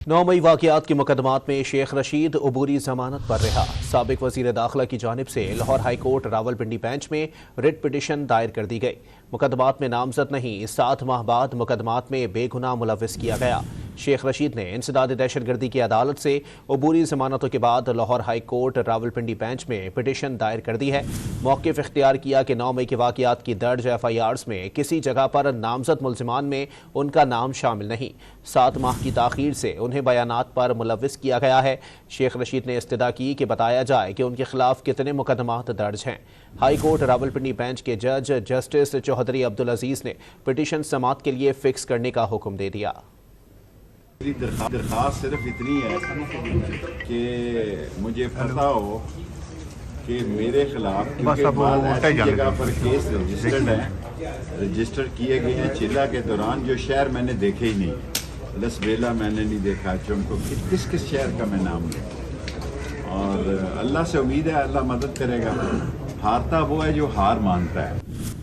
9 मई वाक़यात के मुकदमात में शेख रशीद अबूरी जमानत पर रहा। साबिक वज़ीर दाखिला की जानिब से Lahore high court Rawalpindi bench में रिट पिटिशन दायर कर दी गई। मुकदमात में नामजद नहीं, 7 माह बाद मुकदमात में बेगुनाह मुलव्विस किया गया। शेख रशीद ने इंसदाद दहशतगर्दी की अदालत से अबूरी जमानतों के बाद Lahore high court Rawalpindi bench में पिटिशन दायर कर दी है। मौक़िफ़ इख्तियार किया कि 9 मई के वाक़यात की दर्ज FIRs में किसी जगह पर नामजद मुल्ज़िमान में उनका नाम शामिल नहीं। 7 माह की ताख़ीर से उन्हें बयानात पर मुलव्विस किया गया है। शेख रशीद ने इस्तदा की कि बताया जाए कि उनके खिलाफ कितने मुकदमात दर्ज हैं। हाई कोर्ट रावलपिंडी बेंच के जज जस्टिस चौधरी अब्दुल अजीज ने पिटिशन समाअत के लिए फिक्स करने का हुक्म दे दिया। मेरी दरख्वास्त सिर्फ इतनी है कि मुझे पता हो कि मेरे खिलाफ ऐसी जगह पर केस रजिस्टर किए गए हैं चिल्ला के दौरान जो शहर मैंने देखे ही नहीं। लसबेला मैंने नहीं देखा, चुनको किस किस शहर का मैं नाम लूँ। और अल्लाह से उम्मीद है अल्लाह मदद करेगा। हारता वो है जो हार मानता है।